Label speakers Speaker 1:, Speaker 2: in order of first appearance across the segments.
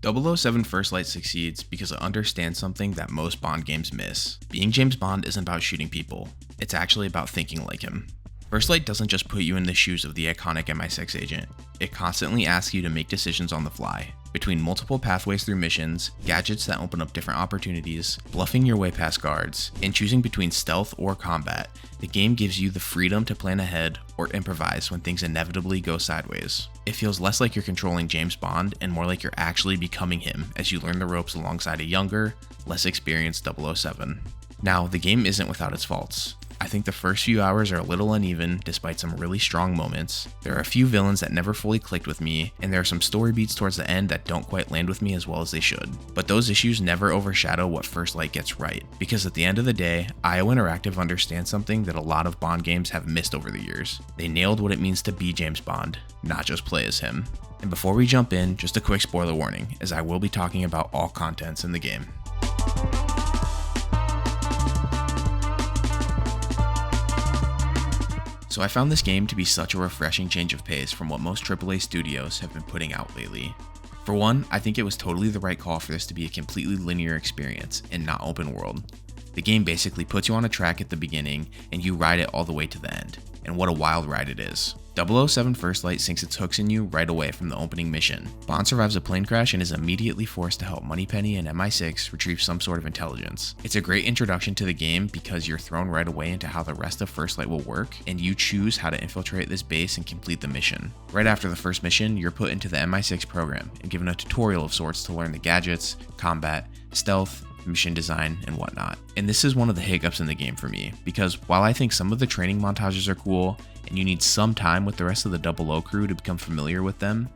Speaker 1: 007 First Light succeeds because it understands something that most Bond games miss. Being James Bond isn't about shooting people, it's actually about thinking like him. First Light doesn't just put you in the shoes of the iconic MI6 agent, it constantly asks you to make decisions on the fly. Between multiple pathways through missions, gadgets that open up different opportunities, bluffing your way past guards, and choosing between stealth or combat, the game gives you the freedom to plan ahead or improvise when things inevitably go sideways. It feels less like you're controlling James Bond and more like you're actually becoming him as you learn the ropes alongside a younger, less experienced 007. Now, the game isn't without its faults. I think the first few hours are a little uneven despite some really strong moments. There are a few villains that never fully clicked with me, and there are some story beats towards the end that don't quite land with me as well as they should. But those issues never overshadow what First Light gets right, because at the end of the day, IO Interactive understands something that a lot of Bond games have missed over the years. They nailed what it means to be James Bond, not just play as him. And before we jump in, just a quick spoiler warning, as I will be talking about all contents in the game. So I found this game to be such a refreshing change of pace from what most AAA studios have been putting out lately. For one, I think it was totally the right call for this to be a completely linear experience and not open world. The game basically puts you on a track at the beginning and you ride it all the way to the end, and what a wild ride it is. 007 First Light sinks its hooks in you right away from the opening mission. Bond survives a plane crash and is immediately forced to help Moneypenny and MI6 retrieve some sort of intelligence. It's a great introduction to the game because you're thrown right away into how the rest of First Light will work, and you choose how to infiltrate this base and complete the mission. Right after the first mission, you're put into the MI6 program and given a tutorial of sorts to learn the gadgets, combat, stealth, mission design, and whatnot. And this is one of the hiccups in the game for me, because while I think some of the training montages are cool, and you need some time with the rest of the 00 crew to become familiar with them,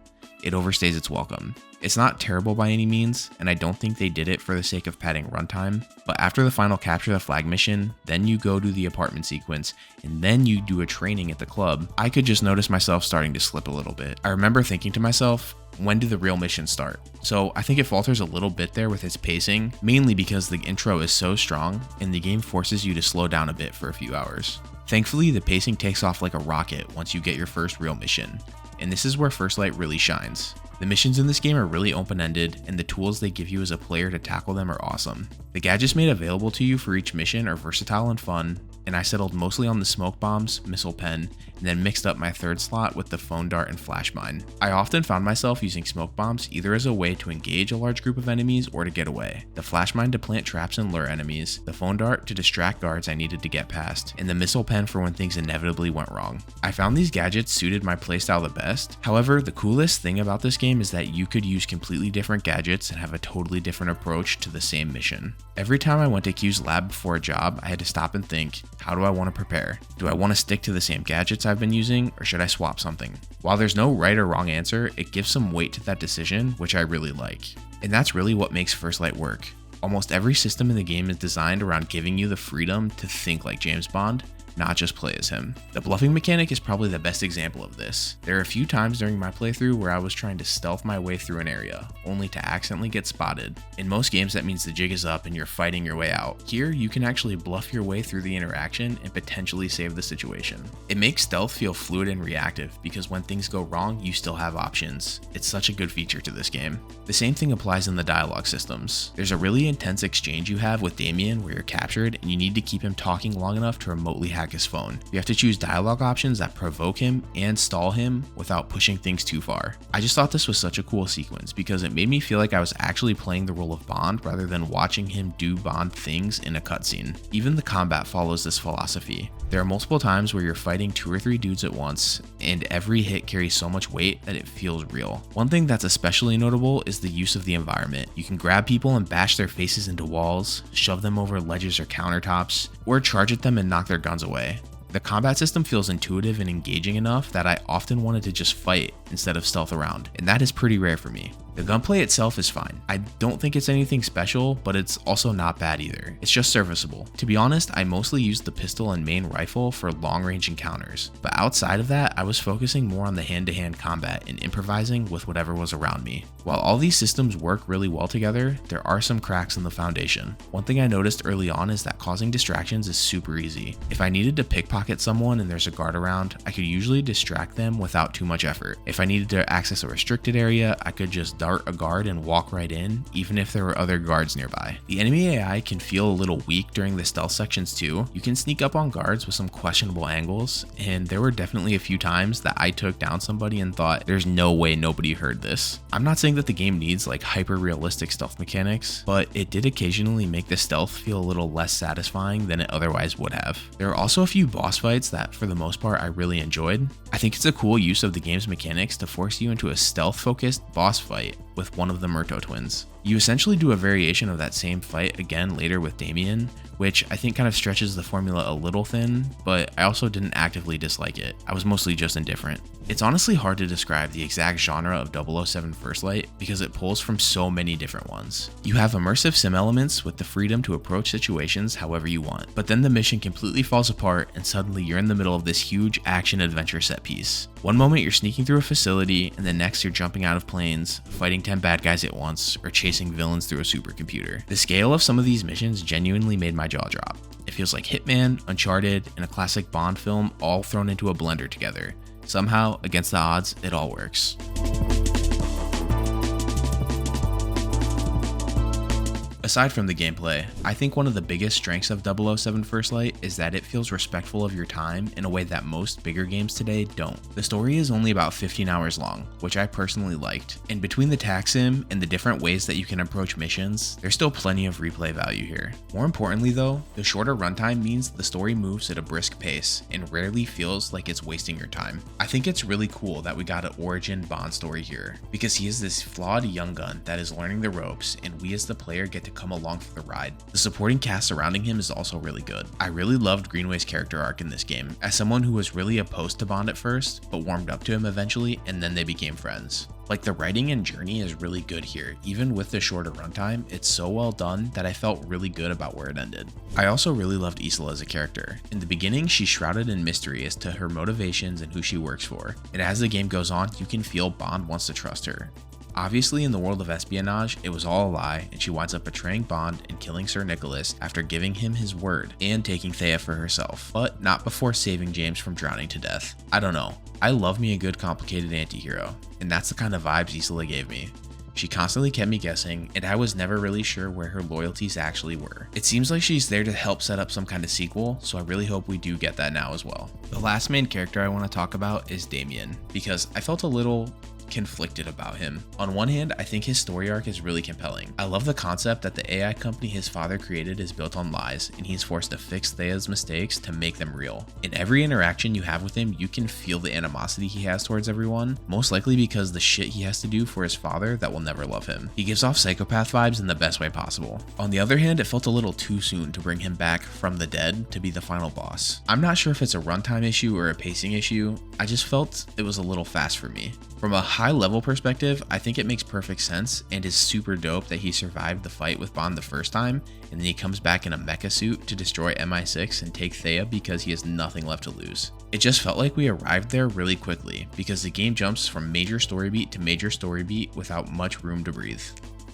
Speaker 1: it overstays its welcome. It's not terrible by any means, and I don't think they did it for the sake of padding runtime, but after the final capture the flag mission, then you go to the apartment sequence, and then you do a training at the club, I could just notice myself starting to slip a little bit. I remember thinking to myself, when do the real missions start? So I think it falters a little bit there with its pacing, mainly because the intro is so strong, and the game forces you to slow down a bit for a few hours. Thankfully, the pacing takes off like a rocket once you get your first real mission, and this is where First Light really shines. The missions in this game are really open-ended, and the tools they give you as a player to tackle them are awesome. The gadgets made available to you for each mission are versatile and fun, and I settled mostly on the smoke bombs, missile pen, and then mixed up my third slot with the phone dart and flash mine. I often found myself using smoke bombs either as a way to engage a large group of enemies or to get away, the flash mine to plant traps and lure enemies, the phone dart to distract guards I needed to get past, and the missile pen for when things inevitably went wrong. I found these gadgets suited my playstyle the best. However, the coolest thing about this game is that you could use completely different gadgets and have a totally different approach to the same mission. Every time I went to Q's lab before a job, I had to stop and think, how do I want to prepare? Do I want to stick to the same gadgets I've been using, or should I swap something? While there's no right or wrong answer, it gives some weight to that decision, which I really like. And that's really what makes First Light work. Almost every system in the game is designed around giving you the freedom to think like James Bond, not just play as him. The bluffing mechanic is probably the best example of this. There are a few times during my playthrough where I was trying to stealth my way through an area, only to accidentally get spotted. In most games that means the jig is up and you're fighting your way out. Here, you can actually bluff your way through the interaction and potentially save the situation. It makes stealth feel fluid and reactive because when things go wrong, you still have options. It's such a good feature to this game. The same thing applies in the dialogue systems. There's a really intense exchange you have with Damien where you're captured and you need to keep him talking long enough to remotely hack his phone. You have to choose dialogue options that provoke him and stall him without pushing things too far. I just thought this was such a cool sequence because it made me feel like I was actually playing the role of Bond rather than watching him do Bond things in a cutscene. Even the combat follows this philosophy. There are multiple times where you're fighting 2 or 3 dudes at once, and every hit carries so much weight that it feels real. One thing that's especially notable is the use of the environment. You can grab people and bash their faces into walls, shove them over ledges or countertops, or charge at them and knock their guns away. The combat system feels intuitive and engaging enough that I often wanted to just fight instead of stealth around, and that is pretty rare for me. The gunplay itself is fine. I don't think it's anything special, but it's also not bad either. It's just serviceable. To be honest, I mostly used the pistol and main rifle for long-range encounters, but outside of that, I was focusing more on the hand-to-hand combat and improvising with whatever was around me. While all these systems work really well together, there are some cracks in the foundation. One thing I noticed early on is that causing distractions is super easy. If I needed to pickpocket someone and there's a guard around, I could usually distract them without too much effort. If I needed to access a restricted area, I could just dart a guard and walk right in, even if there were other guards nearby. The enemy AI can feel a little weak during the stealth sections too. You can sneak up on guards with some questionable angles, and there were definitely a few times that I took down somebody and thought, there's no way nobody heard this. I'm not saying that the game needs like hyper realistic stealth mechanics, but it did occasionally make the stealth feel a little less satisfying than it otherwise would have. There are also a few boss fights that for the most part I really enjoyed. I think it's a cool use of the game's mechanics to force you into a stealth focused boss fight with one of the Murto twins. You essentially do a variation of that same fight again later with Damien, which I think kind of stretches the formula a little thin, but I also didn't actively dislike it. I was mostly just indifferent. It's honestly hard to describe the exact genre of 007 First Light because it pulls from so many different ones. You have immersive sim elements with the freedom to approach situations however you want, but then the mission completely falls apart and suddenly you're in the middle of this huge action adventure set piece. One moment you're sneaking through a facility, and the next you're jumping out of planes, fighting 10 bad guys at once, or chasing villains through a supercomputer. The scale of some of these missions genuinely made my jaw drop. It feels like Hitman, Uncharted, and a classic Bond film all thrown into a blender together. Somehow, against the odds, it all works. Aside from the gameplay, I think one of the biggest strengths of 007 First Light is that it feels respectful of your time in a way that most bigger games today don't. The story is only about 15 hours long, which I personally liked, and between the tax sim and the different ways that you can approach missions, there's still plenty of replay value here. More importantly though, the shorter runtime means the story moves at a brisk pace and rarely feels like it's wasting your time. I think it's really cool that we got an origin Bond story here, because he is this flawed young gun that is learning the ropes, and we as the player get to come along for the ride. The supporting cast surrounding him is also really good. I really loved Greenway's character arc in this game, as someone who was really opposed to Bond at first, but warmed up to him eventually, and then they became friends. Like, the writing and journey is really good here. Even with the shorter runtime, it's so well done that I felt really good about where it ended. I also really loved Isla as a character. In the beginning, she's shrouded in mystery as to her motivations and who she works for, and as the game goes on, you can feel Bond wants to trust her. Obviously, in the world of espionage, it was all a lie, and she winds up betraying Bond and killing Sir Nicholas after giving him his word and taking Thea for herself, but not before saving James from drowning to death. I don't know. I love me a good complicated anti-hero, and that's the kind of vibes Isla gave me. She constantly kept me guessing, and I was never really sure where her loyalties actually were. It seems like she's there to help set up some kind of sequel, so I really hope we do get that now as well. The last main character I want to talk about is Damien, because I felt a little conflicted about him. On one hand, I think his story arc is really compelling. I love the concept that the AI company his father created is built on lies, and he's forced to fix Thea's mistakes to make them real. In every interaction you have with him, you can feel the animosity he has towards everyone, most likely because the shit he has to do for his father that will never love him. He gives off psychopath vibes in the best way possible. On the other hand, it felt a little too soon to bring him back from the dead to be the final boss. I'm not sure if it's a runtime issue or a pacing issue, I just felt it was a little fast for me. From a high level perspective, I think it makes perfect sense and is super dope that he survived the fight with Bond the first time, and then he comes back in a mecha suit to destroy MI6 and take Thea because he has nothing left to lose. It just felt like we arrived there really quickly, because the game jumps from major story beat to major story beat without much room to breathe.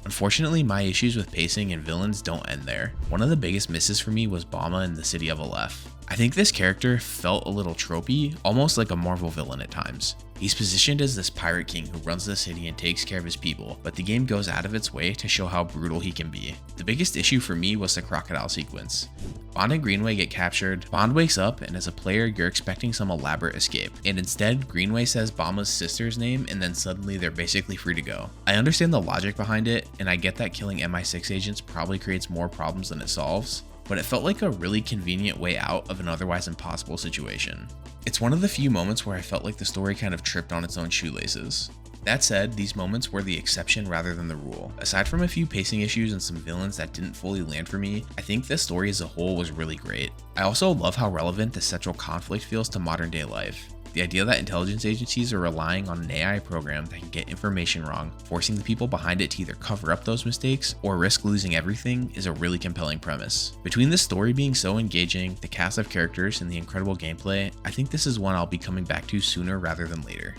Speaker 1: Unfortunately, my issues with pacing and villains don't end there. One of the biggest misses for me was Bama in the City of Aleph. I think this character felt a little tropey, almost like a Marvel villain at times. He's positioned as this pirate king who runs the city and takes care of his people, but the game goes out of its way to show how brutal he can be. The biggest issue for me was the crocodile sequence. Bond and Greenway get captured, Bond wakes up, and as a player you're expecting some elaborate escape, and instead Greenway says Bama's sister's name and then suddenly they're basically free to go. I understand the logic behind it, and I get that killing MI6 agents probably creates more problems than it solves, but it felt like a really convenient way out of an otherwise impossible situation. It's one of the few moments where I felt like the story kind of tripped on its own shoelaces. That said, these moments were the exception rather than the rule. Aside from a few pacing issues and some villains that didn't fully land for me, I think this story as a whole was really great. I also love how relevant the central conflict feels to modern day life. The idea that intelligence agencies are relying on an AI program that can get information wrong, forcing the people behind it to either cover up those mistakes or risk losing everything, is a really compelling premise. Between the story being so engaging, the cast of characters, and the incredible gameplay, I think this is one I'll be coming back to sooner rather than later.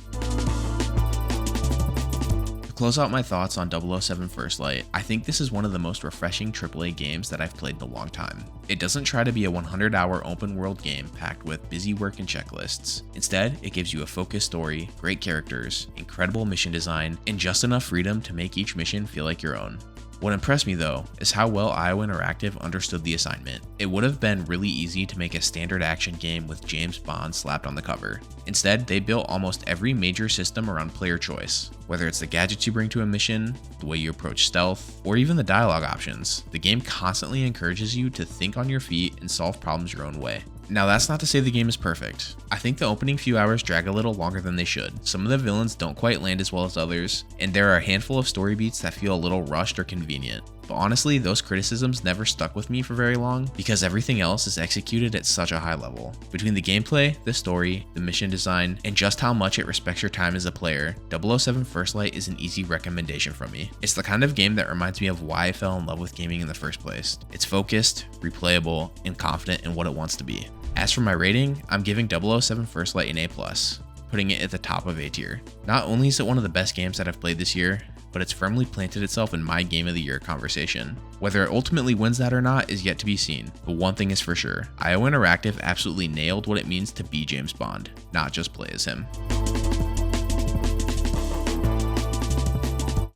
Speaker 1: To close out my thoughts on 007 First Light, I think this is one of the most refreshing AAA games that I've played in a long time. It doesn't try to be a 100-hour open world game packed with busy work and checklists. Instead, it gives you a focused story, great characters, incredible mission design, and just enough freedom to make each mission feel like your own. What impressed me though is how well IO Interactive understood the assignment. It would have been really easy to make a standard action game with James Bond slapped on the cover. Instead, they built almost every major system around player choice. Whether it's the gadgets you bring to a mission, the way you approach stealth, or even the dialogue options, the game constantly encourages you to think on your feet and solve problems your own way. Now that's not to say the game is perfect. I think the opening few hours drag a little longer than they should. Some of the villains don't quite land as well as others, and there are a handful of story beats that feel a little rushed or convenient. But honestly, those criticisms never stuck with me for very long because everything else is executed at such a high level. Between the gameplay, the story, the mission design, and just how much it respects your time as a player, 007 First Light is an easy recommendation from me. It's the kind of game that reminds me of why I fell in love with gaming in the first place. It's focused, replayable, and confident in what it wants to be. As for my rating, I'm giving 007 First Light an A+, putting it at the top of A tier. Not only is it one of the best games that I've played this year, but it's firmly planted itself in my Game of the Year conversation. Whether it ultimately wins that or not is yet to be seen, but one thing is for sure, IO Interactive absolutely nailed what it means to be James Bond, not just play as him.